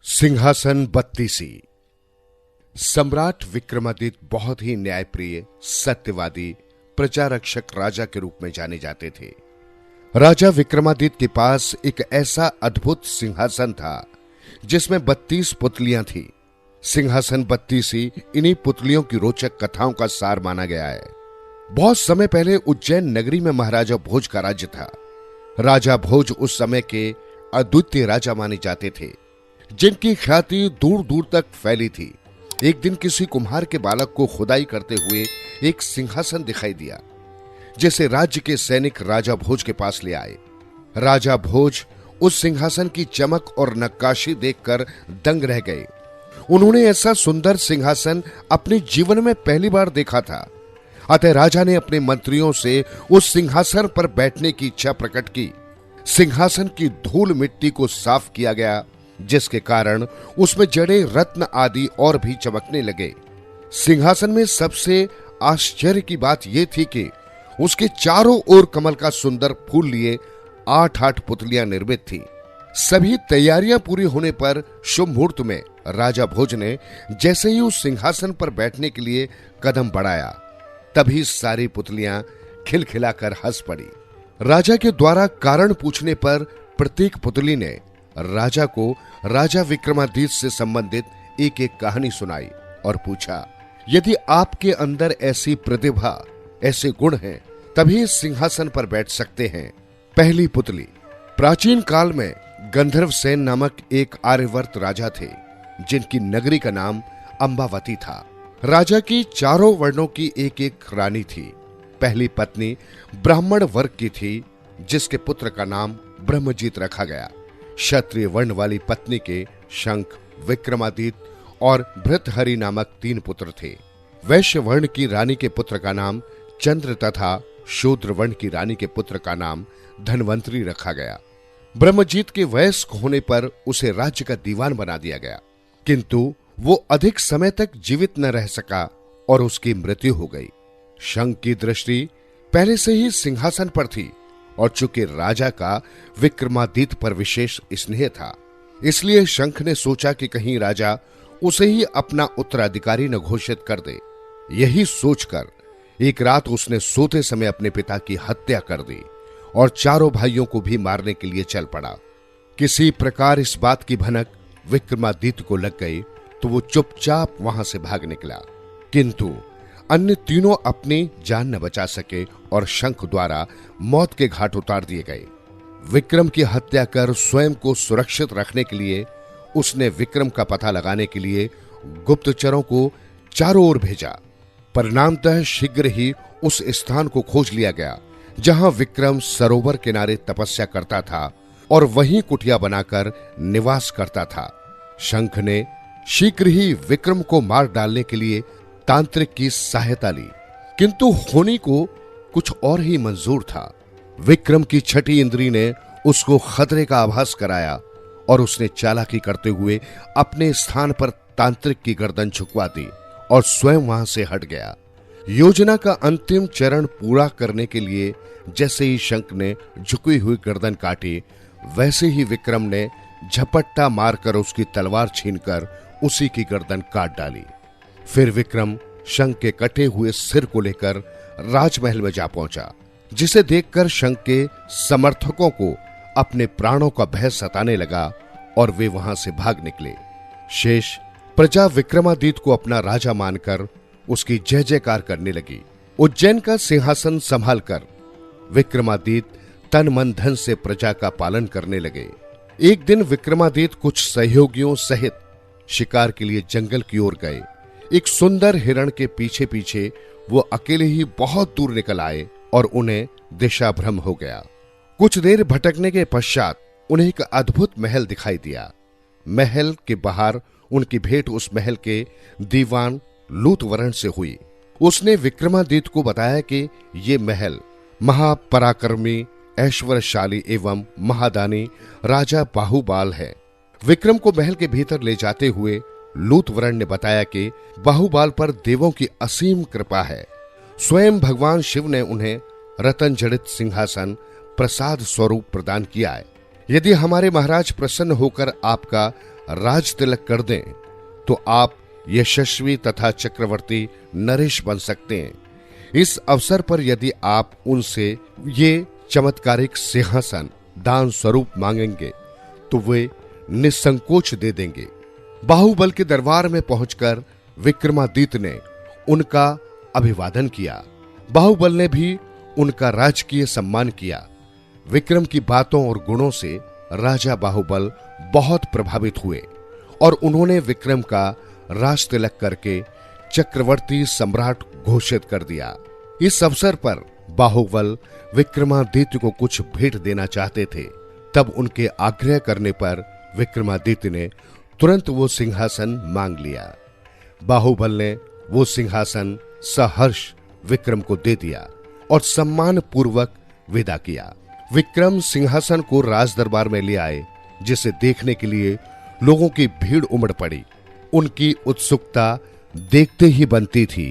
सिंहासन बत्तीसी। सम्राट विक्रमादित्य बहुत ही न्यायप्रिय, सत्यवादी, प्रजारक्षक राजा के रूप में जाने जाते थे। राजा विक्रमादित्य के पास एक ऐसा अद्भुत सिंहासन था जिसमें 32 पुतलियां थी। सिंहासन बत्तीसी इन्हीं पुतलियों की रोचक कथाओं का सार माना गया है। बहुत समय पहले उज्जैन नगरी में महाराजा भोज का राज्य था। राजा भोज उस समय के अद्वितीय राजा माने जाते थे, जिनकी ख्याति दूर दूर तक फैली थी। एक दिन किसी कुम्हार के बालक को खुदाई करते हुए एक सिंहासन दिखाई दिया, जिसे राज्य के सैनिक राजा भोज के पास ले आए। राजा भोज उस सिंहासन की चमक और नक्काशी देखकर दंग रह गए। उन्होंने ऐसा सुंदर सिंहासन अपने जीवन में पहली बार देखा था। अतः राजा ने अपने मंत्रियों से उस सिंहासन पर बैठने की इच्छा प्रकट की। सिंहासन की धूल मिट्टी को साफ किया गया, जिसके कारण उसमें जड़े रत्न आदि और भी चमकने लगे। सिंहासन में सबसे आश्चर्य की बात यह थी कि उसके चारों ओर कमल का सुंदर फूल लिए 8-8 पुतलियां निर्मित थी। सभी तैयारियां पूरी होने पर शुभ मुहूर्त में राजा भोज ने जैसे ही उस सिंहासन पर बैठने के लिए कदम बढ़ाया, तभी सारी पुतलियां खिलखिलाकर हंस पड़ी। राजा के द्वारा कारण पूछने पर प्रत्येक पुतली ने राजा को राजा विक्रमादित्य से संबंधित एक एक कहानी सुनाई और पूछा, यदि आपके अंदर ऐसी प्रतिभा, ऐसे गुण हैं, तभी इस सिंहासन पर बैठ सकते हैं। पहली पुतली। प्राचीन काल में गंधर्वसेन नामक एक आर्यवर्त राजा थे, जिनकी नगरी का नाम अंबावती था। राजा की चारों वर्णों की एक एक रानी थी। पहली पत्नी ब्राह्मण वर्ग की थी, जिसके पुत्र का नाम ब्रह्मजीत रखा गया। क्षत्रिय वर्ण वाली पत्नी के शंख, विक्रमादित्य और भृतहरि नामक 3 पुत्र थे। वैश्य वर्ण की रानी के पुत्र का नाम चंद्र तथा शूद्र वर्ण की रानी के पुत्र का नाम धनवंतरी रखा गया। ब्रह्मजीत के वयस्क होने पर उसे राज्य का दीवान बना दिया गया, किंतु वो अधिक समय तक जीवित न रह सका और उसकी मृत्यु हो गई। शंख की दृष्टि पहले से ही सिंहासन पर थी और चूंकि राजा का विक्रमादित्य पर विशेष स्नेह था, इसलिए शंख ने सोचा कि कहीं राजा उसे ही अपना उत्तराधिकारी न घोषित कर दे। यही सोचकर एक रात उसने सोते समय अपने पिता की हत्या कर दी और चारों भाइयों को भी मारने के लिए चल पड़ा। किसी प्रकार इस बात की भनक विक्रमादित्य को लग गई तो वो चुपचाप वहां से भाग निकला, किंतु अन्य तीनों अपनी जान न बचा सके और शंख द्वारा मौत के घाट उतार दिए गए। विक्रम की हत्या कर स्वयं को सुरक्षित रखने के लिए उसने विक्रम का पता लगाने के लिए गुप्तचरों को चारों ओर भेजा। परिणामतः शीघ्र ही उस स्थान को खोज लिया गया जहां विक्रम सरोवर किनारे तपस्या करता था और वहीं कुटिया बनाकर निवास करता था। शंख ने शीघ्र ही विक्रम को मार डालने के लिए तांत्रिक की सहायता ली, किंतु होनी को कुछ और ही मंजूर था। विक्रम की छठी इंद्री ने उसको खतरे का आभास कराया और उसने चालाकी करते हुए अपने स्थान पर तांत्रिक की गर्दन झुकवा दी और स्वयं वहां से हट गया। योजना का अंतिम चरण पूरा करने के लिए जैसे ही शंख ने झुकी हुई गर्दन काटी, वैसे ही विक्रम ने झपट्टा मारकर उसकी तलवार छीनकर उसी की गर्दन काट डाली। फिर विक्रम शंख के कटे हुए सिर को लेकर राजमहल में जा पहुंचा, जिसे देखकर शंख के समर्थकों को अपने प्राणों का भय सताने लगा और वे वहां से भाग निकले। शेष प्रजा विक्रमादित्य को अपना राजा मानकर उसकी जय जयकार करने लगी। उज्जैन का सिंहासन संभालकर विक्रमादित्य तन मन धन से प्रजा का पालन करने लगे। एक दिन विक्रमादित्य कुछ सहयोगियों सहित शिकार के लिए जंगल की ओर गए। एक सुंदर हिरण के पीछे पीछे वो अकेले ही बहुत दूर निकल आए और उन्हें दिशा भ्रम हो गया। कुछ देर भटकने के पश्चात उन्हें एक अद्भुत महल दिखाई दिया। महल के बाहर उनकी भेंट उस महल के दीवान लूतवरण से हुई। उसने विक्रमादित्य को बताया कि ये महल महापराक्रमी, ऐश्वर्यशाली एवं महादानी राजा बाहुबाल है। विक्रम को महल के भीतर ले जाते हुए लूतवरण ने बताया कि बाहुबाल पर देवों की असीम कृपा है। स्वयं भगवान शिव ने उन्हें रतन जड़ित सिंहासन प्रसाद स्वरूप प्रदान किया है। यदि हमारे महाराज प्रसन्न होकर आपका राज तिलक कर दें तो आप यशस्वी तथा चक्रवर्ती नरेश बन सकते हैं। इस अवसर पर यदि आप उनसे ये चमत्कारिक सिंहासन दान स्वरूप मांगेंगे तो वे निसंकोच दे देंगे। बाहुबल के दरबार में पहुंचकर विक्रमादित्य ने उनका अभिवादन किया। बाहुबल ने भी उनका राजकीय सम्मान किया। विक्रम की बातों और गुणों से राजा बाहुबल बहुत प्रभावित हुए और उन्होंने विक्रम का राज तिलक करके चक्रवर्ती सम्राट घोषित कर दिया। इस अवसर पर बाहुबल विक्रमादित्य को कुछ भेंट देना चाहते थे। तब उनके आग्रह करने पर विक्रमादित्य ने तुरंत वो सिंहासन मांग लिया। बाहुबल ने वो सिंहासन सहर्ष विक्रम को दे दिया और सम्मान पूर्वक विदा किया। विक्रम सिंहासन को राज दरबार में ले आए, जिसे देखने के लिए लोगों की भीड़ उमड़ पड़ी। उनकी उत्सुकता देखते ही बनती थी।